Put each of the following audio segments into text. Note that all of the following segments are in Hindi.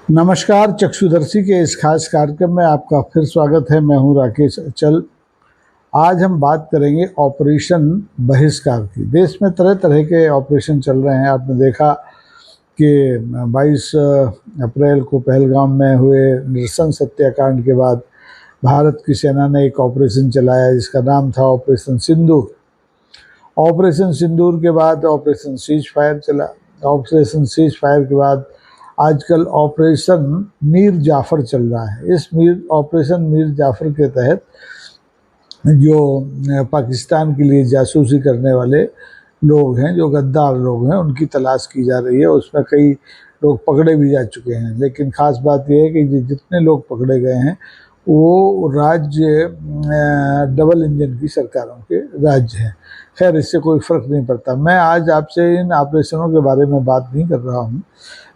नमस्कार। चक्षुदर्शी के इस खास कार्यक्रम में आपका फिर स्वागत है। मैं हूं राकेश अचल। आज हम बात करेंगे ऑपरेशन बहिष्कार की। देश में तरह तरह के ऑपरेशन चल रहे हैं। आपने देखा कि 22 अप्रैल को पहलगाम में हुए नृशंस हत्याकांड के बाद भारत की सेना ने एक ऑपरेशन चलाया जिसका नाम था ऑपरेशन सिंदूर। ऑपरेशन सिंदूर के बाद ऑपरेशन सीज फायर चला। ऑपरेशन सीज फायर के बाद आजकल ऑपरेशन मीर जाफर चल रहा है। इस ऑपरेशन मीर जाफर के तहत जो पाकिस्तान के लिए जासूसी करने वाले लोग हैं, जो गद्दार लोग हैं, उनकी तलाश की जा रही है। उसमें कई लोग पकड़े भी जा चुके हैं। लेकिन ख़ास बात यह है कि जितने लोग पकड़े गए हैं वो राज्य डबल इंजन की सरकारों के राज्य हैं। खैर, इससे कोई फ़र्क नहीं पड़ता। मैं आज आपसे इन ऑपरेशनों के बारे में बात नहीं कर रहा हूँ।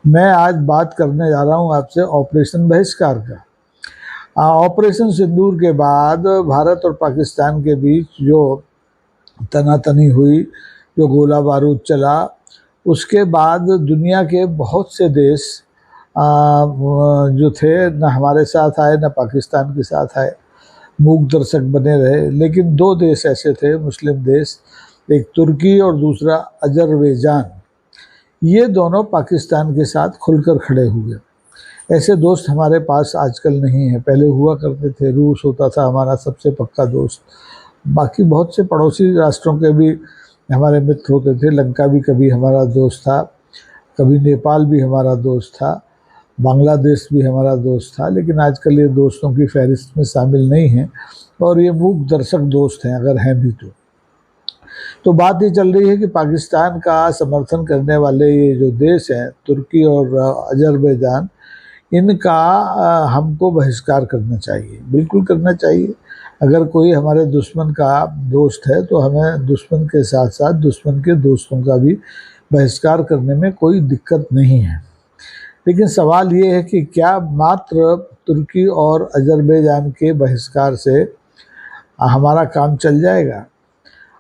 मैं आज बात करने जा रहा हूँ आपसे ऑपरेशन बहिष्कार का। ऑपरेशन सिंदूर के बाद भारत और पाकिस्तान के बीच जो तनातनी हुई, जो गोला बारूद चला, उसके बाद दुनिया के बहुत से देश जो थे न हमारे साथ आए न पाकिस्तान के साथ आए, मूक दर्शक बने रहे। लेकिन दो देश ऐसे थे, मुस्लिम देश, एक तुर्की और दूसरा अजरबैजान। ये दोनों पाकिस्तान के साथ खुलकर खड़े हुए। ऐसे दोस्त हमारे पास आजकल नहीं है। पहले हुआ करते थे। रूस होता था हमारा सबसे पक्का दोस्त। बाकी बहुत से पड़ोसी राष्ट्रों के भी हमारे मित्र होते थे। लंका भी कभी हमारा दोस्त था, कभी नेपाल भी हमारा दोस्त था, बांग्लादेश भी हमारा दोस्त था। लेकिन आजकल ये दोस्तों की फहरिस्त में शामिल नहीं हैं और ये मूक दर्शक दोस्त हैं, अगर हैं भी तो बात ये चल रही है कि पाकिस्तान का समर्थन करने वाले ये जो देश हैं, तुर्की और अजरबैजान, इनका हमको बहिष्कार करना चाहिए। बिल्कुल करना चाहिए। अगर कोई हमारे दुश्मन का दोस्त है तो हमें दुश्मन के साथ साथ दुश्मन के दोस्तों का भी बहिष्कार करने में कोई दिक्कत नहीं है। लेकिन सवाल ये है कि क्या मात्र तुर्की और अजरबैजान के बहिष्कार से हमारा काम चल जाएगा?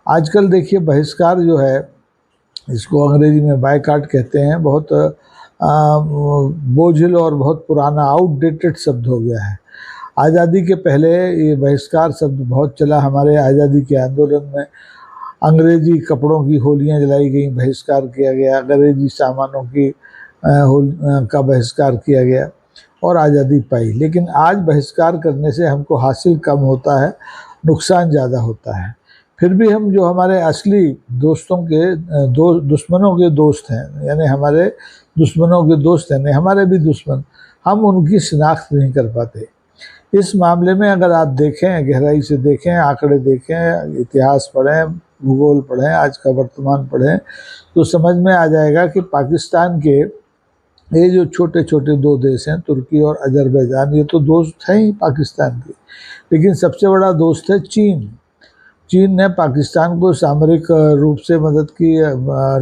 आजकल देखिए, बहिष्कार जो है, इसको अंग्रेजी में बायकॉट कहते हैं। बहुत बोझिल और बहुत पुराना, आउटडेटेड शब्द हो गया है। आज़ादी के पहले ये बहिष्कार शब्द बहुत चला। हमारे आज़ादी के आंदोलन में अंग्रेजी कपड़ों की होलियां जलाई गई, बहिष्कार किया गया। अंग्रेजी सामानों की का बहिष्कार किया गया और आज़ादी पाई। लेकिन आज बहिष्कार करने से हमको हासिल कम होता है, नुकसान ज़्यादा होता है। फिर भी हम जो हमारे असली दोस्तों के दुश्मनों के दोस्त हैं, यानी हमारे दुश्मनों के दोस्त हैं, नहीं हमारे भी दुश्मन, हम उनकी शिनाख्त नहीं कर पाते। इस मामले में अगर आप देखें, गहराई से देखें, आंकड़े देखें, इतिहास पढ़ें, भूगोल पढ़ें, आज का वर्तमान पढ़ें, तो समझ में आ जाएगा कि पाकिस्तान के ये जो छोटे छोटे दो देश हैं, तुर्की और अजरबैजान, ये तो दोस्त हैं ही पाकिस्तान के। लेकिन सबसे बड़ा दोस्त है चीन। चीन ने पाकिस्तान को सामरिक रूप से मदद की,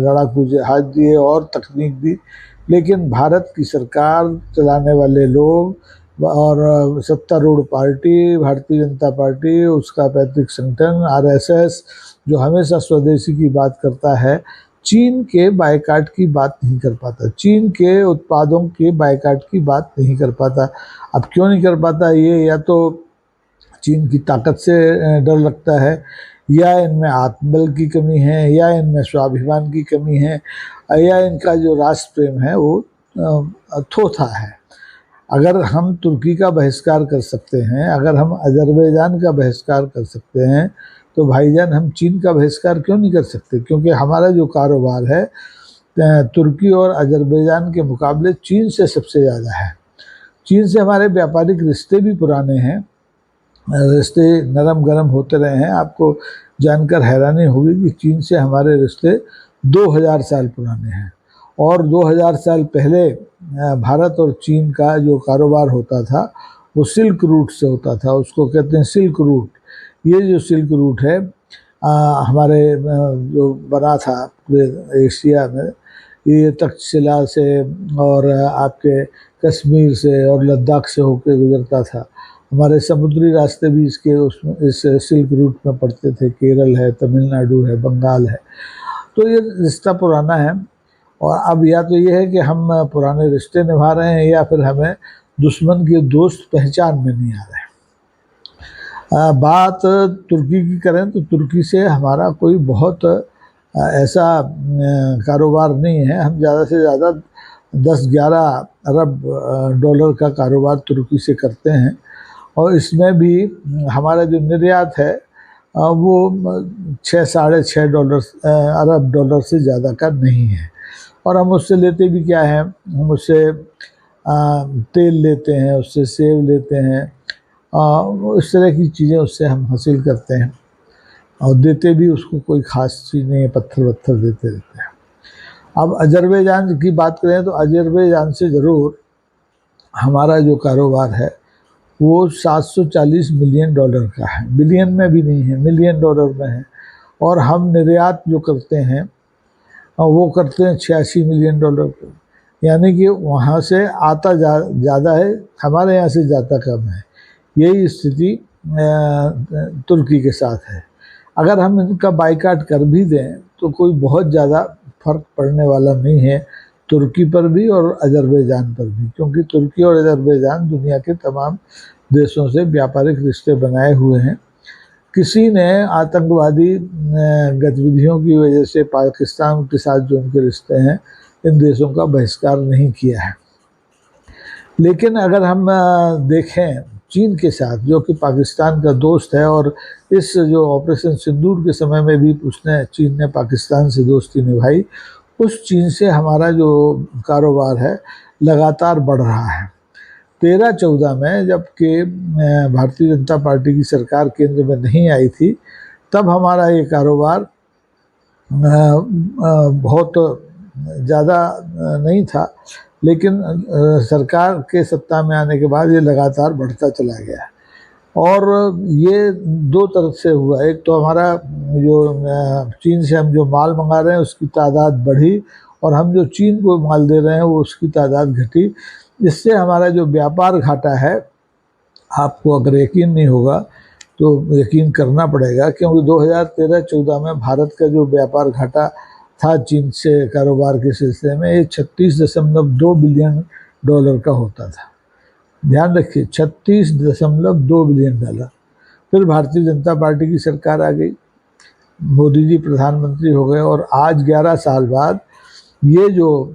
लड़ाकू जहाज दिए और तकनीक दी। लेकिन भारत की सरकार, चलाने वाले लोग और सत्तारूढ़ पार्टी, भारतीय जनता पार्टी, उसका पैतृक संगठन आरएसएस, जो हमेशा स्वदेशी की बात करता है, चीन के बायकाट की बात नहीं कर पाता। चीन के उत्पादों के बायकाट की बात नहीं कर पाता। अब क्यों नहीं कर पाता? ये या तो चीन की ताकत से डर लगता है, या इनमें आत्मबल की कमी है, या इनमें स्वाभिमान की कमी है, या इनका जो राष्ट्र प्रेम है वो थोथा है। अगर हम तुर्की का बहिष्कार कर सकते हैं, अगर हम अजरबैजान का बहिष्कार कर सकते हैं, तो भाईजान हम चीन का बहिष्कार क्यों नहीं कर सकते? क्योंकि हमारा जो कारोबार है तुर्की और अजरबैजान के मुकाबले चीन से सबसे ज़्यादा है। चीन से हमारे व्यापारिक रिश्ते भी पुराने हैं, रिश्ते नरम गरम होते रहे हैं। आपको जानकर हैरानी होगी कि चीन से हमारे रिश्ते 2000 साल पुराने हैं। और 2000 साल पहले भारत और चीन का जो कारोबार होता था वो सिल्क रूट से होता था। उसको कहते हैं सिल्क रूट। ये जो सिल्क रूट है हमारे जो बना था पूरे एशिया में, ये तक्षशिला से और आपके कश्मीर से और लद्दाख से होकर गुजरता था। हमारे समुद्री रास्ते भी इसके उसमें इस सिल्क रूट में पड़ते थे। केरल है, तमिलनाडु है, बंगाल है। तो ये रिश्ता पुराना है। और अब या तो ये है कि हम पुराने रिश्ते निभा रहे हैं या फिर हमें दुश्मन के दोस्त पहचान में नहीं आ रहे हैं। बात तुर्की की करें तो तुर्की से हमारा कोई बहुत ऐसा कारोबार नहीं है। हम ज़्यादा से ज़्यादा 10-11 अरब डॉलर का कारोबार तुर्की से करते हैं, और इसमें भी हमारा जो निर्यात है वो 6-6.5 अरब डॉलर से ज़्यादा का नहीं है। और हम उससे लेते भी क्या है, हम उससे तेल लेते हैं, उससे सेब लेते हैं, इस तरह की चीज़ें उससे हम हासिल करते हैं, और देते भी उसको कोई ख़ास चीज़ नहीं है, पत्थर वत्थर देते रहते हैं। अब अजरबैजान की बात करें तो अजरबैजान से ज़रूर हमारा जो कारोबार है वो 740 मिलियन डॉलर का है, बिलियन में भी नहीं है, मिलियन डॉलर में है। और हम निर्यात जो करते हैं वो करते हैं 86 मिलियन डॉलर का, यानी कि वहाँ से आता ज़्यादा है, हमारे यहाँ से जाता कम है। यही स्थिति तुर्की के साथ है। अगर हम इनका बाइकाट कर भी दें तो कोई बहुत ज़्यादा फर्क पड़ने वाला नहीं है तुर्की पर भी और अजरबैजान पर भी, क्योंकि तुर्की और अजरबैजान दुनिया के तमाम देशों से व्यापारिक रिश्ते बनाए हुए हैं। किसी ने आतंकवादी गतिविधियों की वजह से पाकिस्तान के साथ जो उनके रिश्ते हैं इन देशों का बहिष्कार नहीं किया है। लेकिन अगर हम देखें चीन के साथ, जो कि पाकिस्तान का दोस्त है, और इस जो ऑपरेशन सिंदूर के समय में भी चीन ने पाकिस्तान से दोस्ती निभाई, उस चीन से हमारा जो कारोबार है लगातार बढ़ रहा है। 13-14 में जबकि भारतीय जनता पार्टी की सरकार केंद्र में नहीं आई थी, तब हमारा ये कारोबार बहुत ज़्यादा नहीं था, लेकिन सरकार के सत्ता में आने के बाद ये लगातार बढ़ता चला गया। और ये दो तरफ से हुआ, एक तो हमारा जो चीन से हम जो माल मंगा रहे हैं उसकी तादाद बढ़ी, और हम जो चीन को माल दे रहे हैं वो उसकी तादाद घटी। इससे हमारा जो व्यापार घाटा है, आपको अगर यकीन नहीं होगा तो यकीन करना पड़ेगा, क्योंकि 2013-14 में भारत का जो व्यापार घाटा था चीन से कारोबार के सिलसिले में, ये 36.2 बिलियन डॉलर का होता था। ध्यान रखिए, 36.2 बिलियन डॉलर। फिर भारतीय जनता पार्टी की सरकार आ गई, मोदी जी प्रधानमंत्री हो गए, और आज 11 साल बाद ये जो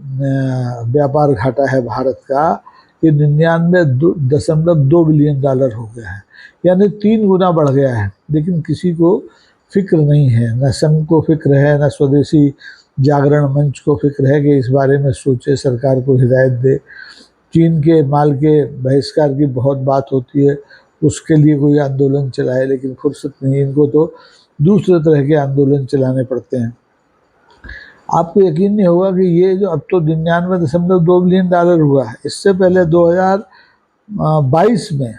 व्यापार घाटा है भारत का, ये 99.2 बिलियन डॉलर हो गया है, यानी 3 गुना बढ़ गया है। लेकिन किसी को फिक्र नहीं है, न संघ को फिक्र है, न स्वदेशी जागरण मंच को फिक्र है कि इस बारे में सोचे, सरकार को हिदायत दे। चीन के माल के बहिष्कार की बहुत बात होती है, उसके लिए कोई आंदोलन चलाए, लेकिन फुर्सत नहीं, इनको तो दूसरे तरह के आंदोलन चलाने पड़ते हैं। आपको यकीन नहीं होगा कि ये जो अब तो 99.2 बिलियन डॉलर हुआ है, इससे पहले 2022 में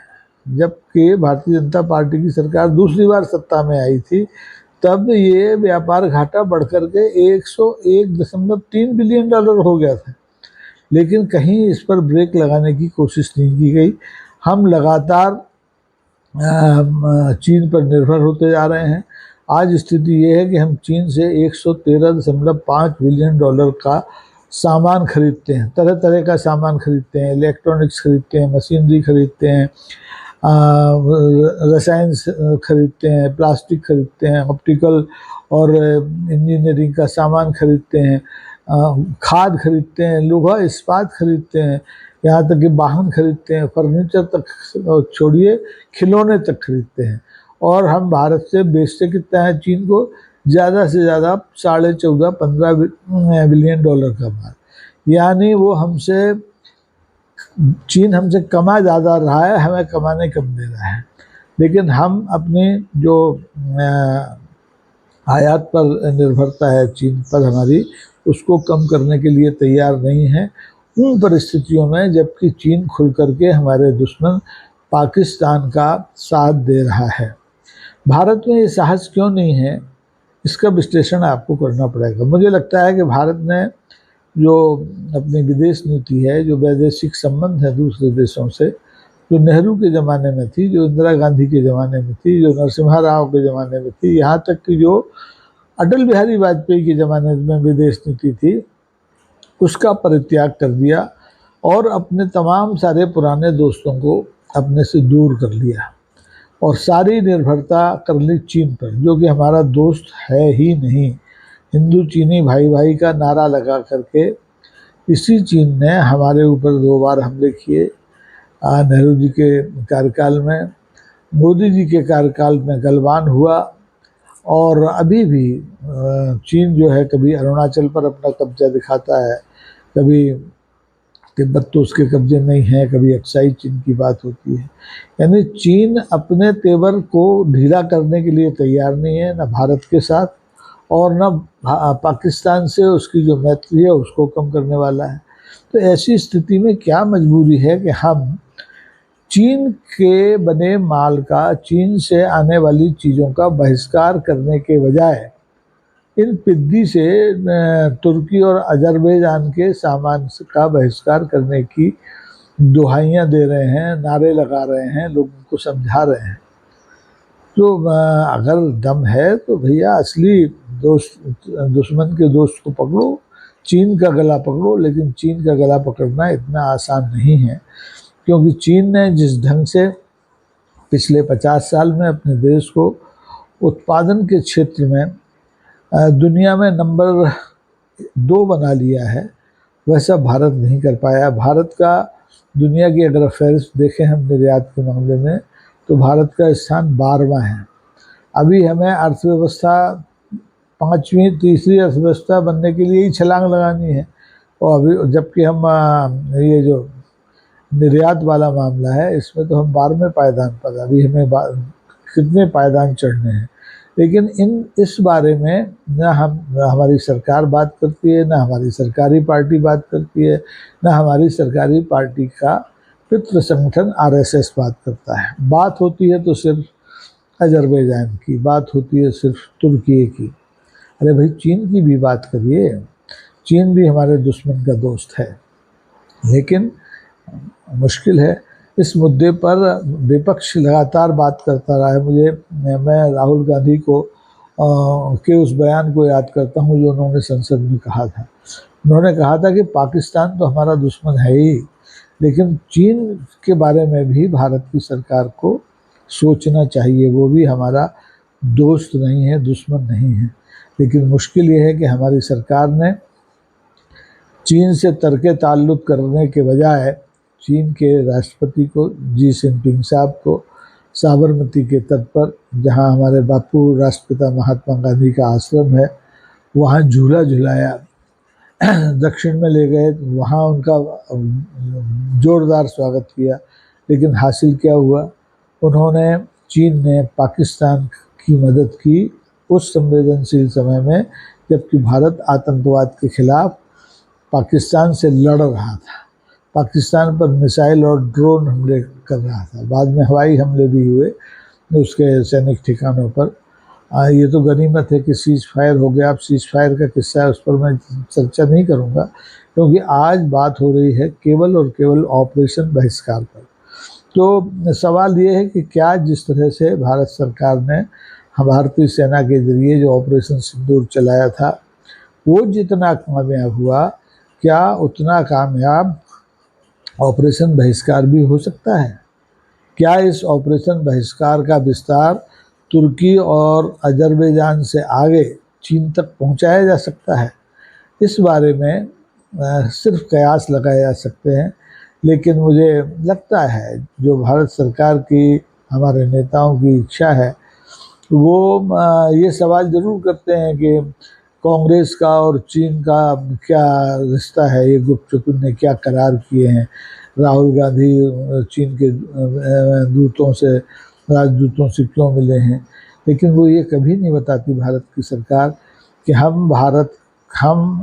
जबकि भारतीय जनता पार्टी की सरकार दूसरी बार सत्ता में आई थी, तब ये व्यापार घाटा बढ़ करके 101.3 बिलियन डॉलर हो गया था। लेकिन कहीं इस पर ब्रेक लगाने की कोशिश नहीं की गई। हम लगातार चीन पर निर्भर होते जा रहे हैं। आज स्थिति ये है कि हम चीन से 113.5 बिलियन डॉलर का सामान खरीदते हैं, तरह तरह का सामान खरीदते हैं, इलेक्ट्रॉनिक्स खरीदते हैं, मशीनरी खरीदते हैं, रसायन खरीदते हैं, प्लास्टिक खरीदते हैं, ऑप्टिकल और इंजीनियरिंग का सामान खरीदते हैं, खाद खरीदते हैं, लोहा इस्पात खरीदते हैं, यहाँ तक कि वाहन खरीदते हैं, फर्नीचर तक छोड़िए, खिलौने तक खरीदते हैं। और हम भारत से बेचते कितना है चीन को? ज़्यादा से ज़्यादा 14.5-15 बिलियन डॉलर का माल, यानी वो हमसे, चीन हमसे कमा ज़्यादा रहा है, हमें कमाने कम दे रहा है। लेकिन हम अपनी जो आयात पर निर्भरता है चीन पर हमारी, उसको कम करने के लिए तैयार नहीं है उन परिस्थितियों में जबकि चीन खुल करके हमारे दुश्मन पाकिस्तान का साथ दे रहा है। भारत में ये साहस क्यों नहीं है, इसका विश्लेषण आपको करना पड़ेगा। मुझे लगता है कि भारत ने जो अपनी विदेश नीति है, जो वैदेशिक संबंध है दूसरे देशों से, जो नेहरू के ज़माने में थी, जो इंदिरा गांधी के ज़माने में थी, जो नरसिम्हा राव के ज़माने में थी, यहाँ तक कि जो अटल बिहारी वाजपेयी के ज़माने में विदेश नीति थी, उसका परित्याग कर दिया और अपने तमाम सारे पुराने दोस्तों को अपने से दूर कर लिया और सारी निर्भरता कर ली चीन पर, जो कि हमारा दोस्त है ही नहीं। हिंदू चीनी भाई भाई का नारा लगा करके इसी चीन ने हमारे ऊपर 2 बार हमले किए। नेहरू जी के कार्यकाल में, मोदी जी के कार्यकाल में गलवान हुआ और अभी भी चीन जो है कभी अरुणाचल पर अपना कब्जा दिखाता है, कभी तिब्बत तो उसके कब्जे में ही है, कभी अक्साई चीन की बात होती है। यानी चीन अपने तेवर को ढीला करने के लिए तैयार नहीं है, न भारत के साथ और न पाकिस्तान से उसकी जो मैत्री है उसको कम करने वाला है। तो ऐसी स्थिति में क्या मजबूरी है कि हम चीन के बने माल का, चीन से आने वाली चीज़ों का बहिष्कार करने के बजाय इन पिद्दी से तुर्की और अजरबैजान के सामान का बहिष्कार करने की दुहाइयाँ दे रहे हैं, नारे लगा रहे हैं, लोगों को समझा रहे हैं। तो अगर दम है तो भैया असली दोस्त, दुश्मन के दोस्त को पकड़ो, चीन का गला पकड़ो। लेकिन चीन का गला पकड़ना इतना आसान नहीं है, क्योंकि चीन ने जिस ढंग से पिछले 50 साल में अपने देश को उत्पादन के क्षेत्र में दुनिया में नंबर 2 बना लिया है, वैसा भारत नहीं कर पाया। भारत का दुनिया की अगर फहरिस्त देखें हम निर्यात के मामले में, तो भारत का स्थान 12वां है। अभी हमें अर्थव्यवस्था 5वीं, तीसरी अर्थव्यवस्था बनने के लिए ही छलांग लगानी है। और अभी जबकि हम ये जो निर्यात वाला मामला है इसमें तो हम 12वें पायदान पर, अभी हमें कितने पायदान चढ़ने हैं। लेकिन इस बारे में न हमारी सरकार बात करती है, न हमारी सरकारी पार्टी बात करती है, न हमारी सरकारी पार्टी का पितृ संगठन आरएसएस बात करता है। बात होती है तो सिर्फ अजरबैजान की, बात होती है सिर्फ तुर्की की। अरे भाई चीन की भी बात करिए, चीन भी हमारे दुश्मन का दोस्त है। लेकिन मुश्किल है, इस मुद्दे पर विपक्ष लगातार बात करता रहा है। मैं राहुल गांधी को के उस बयान को याद करता हूँ जो उन्होंने संसद में कहा था। उन्होंने कहा था कि पाकिस्तान तो हमारा दुश्मन है ही, लेकिन चीन के बारे में भी भारत की सरकार को सोचना चाहिए, वो भी हमारा दोस्त नहीं है, दुश्मन नहीं है। लेकिन मुश्किल ये है कि हमारी सरकार ने चीन से तर्के ताल्लुक़ करने के बजाय चीन के राष्ट्रपति को, जी जिनपिंग साहब को, साबरमती के तट पर, जहां हमारे बापू राष्ट्रपिता महात्मा गांधी का आश्रम है, वहां झूला झुलाया, दक्षिण में ले गए, वहां उनका जोरदार स्वागत किया। लेकिन हासिल क्या हुआ? उन्होंने, चीन ने पाकिस्तान की मदद की उस संवेदनशील समय में जबकि भारत आतंकवाद के खिलाफ पाकिस्तान से लड़ रहा था, पाकिस्तान पर मिसाइल और ड्रोन हमले कर रहा था। बाद में हवाई हमले भी हुए उसके सैनिक ठिकानों पर। ये तो गनीमत है कि सीज फायर हो गया। अब सीज फायर का किस्सा है, उस पर मैं चर्चा नहीं करूँगा, क्योंकि आज बात हो रही है केवल और केवल ऑपरेशन बहिष्कार पर। तो सवाल ये है कि क्या जिस तरह से भारत सरकार ने भारतीय सेना के जरिए जो ऑपरेशन सिंदूर चलाया था, वो जितना कामयाब हुआ, क्या उतना कामयाब ऑपरेशन बहिष्कार भी हो सकता है? क्या इस ऑपरेशन बहिष्कार का विस्तार तुर्की और अजरबैजान से आगे चीन तक पहुंचाया जा सकता है? इस बारे में सिर्फ कयास लगाए जा सकते हैं। लेकिन मुझे लगता है जो भारत सरकार की, हमारे नेताओं की इच्छा है, वो ये सवाल ज़रूर करते हैं कि कांग्रेस का और चीन का क्या रिश्ता है, ये गुपचुप ने क्या करार किए हैं, राहुल गांधी चीन के दूतों से, राजदूतों से क्यों मिले हैं। लेकिन वो ये कभी नहीं बताती भारत की सरकार कि हम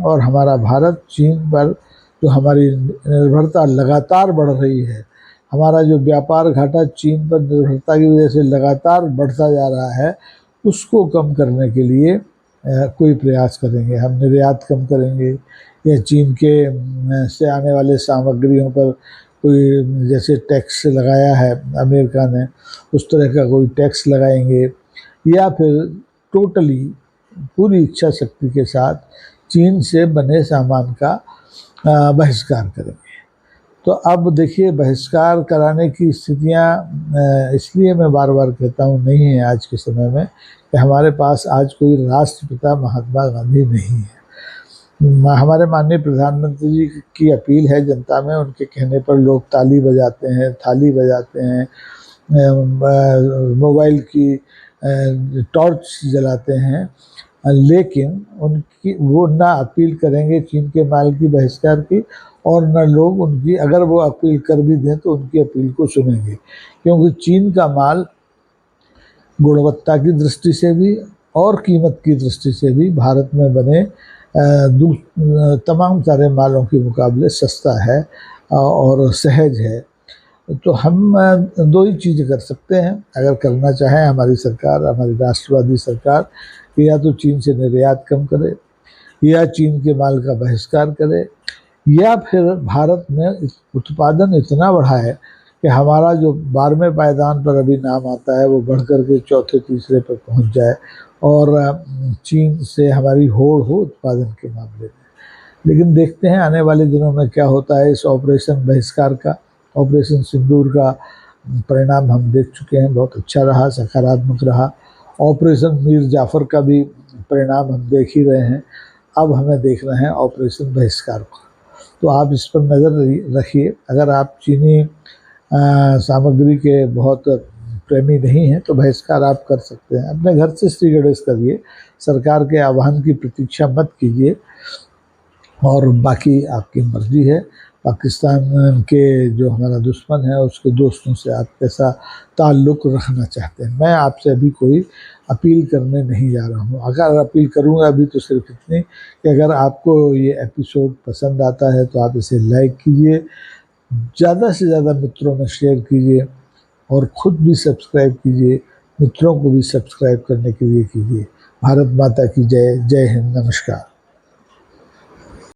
और हमारा भारत चीन पर जो हमारी निर्भरता लगातार बढ़ रही है, हमारा जो व्यापार घाटा चीन पर निर्भरता की वजह से लगातार बढ़ता जा रहा है, उसको कम करने के लिए कोई प्रयास करेंगे। हम निर्यात कम करेंगे या चीन के से आने वाले सामग्रियों पर कोई जैसे टैक्स लगाया है अमेरिका ने, उस तरह का कोई टैक्स लगाएंगे, या फिर टोटली पूरी इच्छा शक्ति के साथ चीन से बने सामान का बहिष्कार करेंगे। तो अब देखिए बहिष्कार कराने की स्थितियां इसलिए मैं बार बार कहता हूँ नहीं है आज के समय में कि हमारे पास आज कोई राष्ट्रपिता महात्मा गांधी नहीं है। हमारे माननीय प्रधानमंत्री जी की अपील है जनता में, उनके कहने पर लोग ताली बजाते हैं, थाली बजाते हैं, मोबाइल की टॉर्च जलाते हैं, लेकिन उनकी वो ना अपील करेंगे चीन के माल की बहिष्कार की, और न लोग उनकी, अगर वो अपील कर भी दें तो उनकी अपील को सुनेंगे, क्योंकि चीन का माल गुणवत्ता की दृष्टि से भी और कीमत की दृष्टि से भी भारत में बने तमाम सारे मालों के मुकाबले सस्ता है और सहज है। तो हम दो ही चीज़ें कर सकते हैं अगर करना चाहें हमारी सरकार, हमारी राष्ट्रवादी सरकार, कि या तो चीन से निर्यात कम करे, या चीन के माल का बहिष्कार करे, या फिर भारत में उत्पादन इतना बढ़ाए कि हमारा जो 12वें पायदान पर अभी नाम आता है वो बढ़ कर के चौथे तीसरे पर पहुंच जाए, और चीन से हमारी होड़ हो उत्पादन के मामले में। लेकिन देखते हैं आने वाले दिनों में क्या होता है। इस ऑपरेशन बहिष्कार का, ऑपरेशन सिंदूर का परिणाम हम देख चुके हैं, बहुत अच्छा रहा, सकारात्मक रहा। ऑपरेशन मीर जाफर का भी परिणाम हम देख ही रहे हैं। अब हमें देखना है ऑपरेशन बहिष्कार को। तो आप इस पर नज़र रखिए। अगर आप चीनी सामग्री के बहुत प्रेमी नहीं हैं तो बहिष्कार आप कर सकते हैं, अपने घर से श्री गणेश करिए, सरकार के आह्वान की प्रतीक्षा मत कीजिए, और बाकी आपकी मर्जी है। पाकिस्तान के जो हमारा दुश्मन है उसके दोस्तों से आप कैसा ताल्लुक़ रखना चाहते हैं। मैं आपसे अभी कोई अपील करने नहीं जा रहा हूँ। अगर अपील करूँगा अभी तो सिर्फ इतनी कि अगर आपको ये एपिसोड पसंद आता है तो आप इसे लाइक कीजिए, ज़्यादा से ज़्यादा मित्रों में शेयर कीजिए, और ख़ुद भी सब्सक्राइब कीजिए, मित्रों को भी सब्सक्राइब करने के लिए कीजिए। भारत माता की जय। जय हिंद। नमस्कार।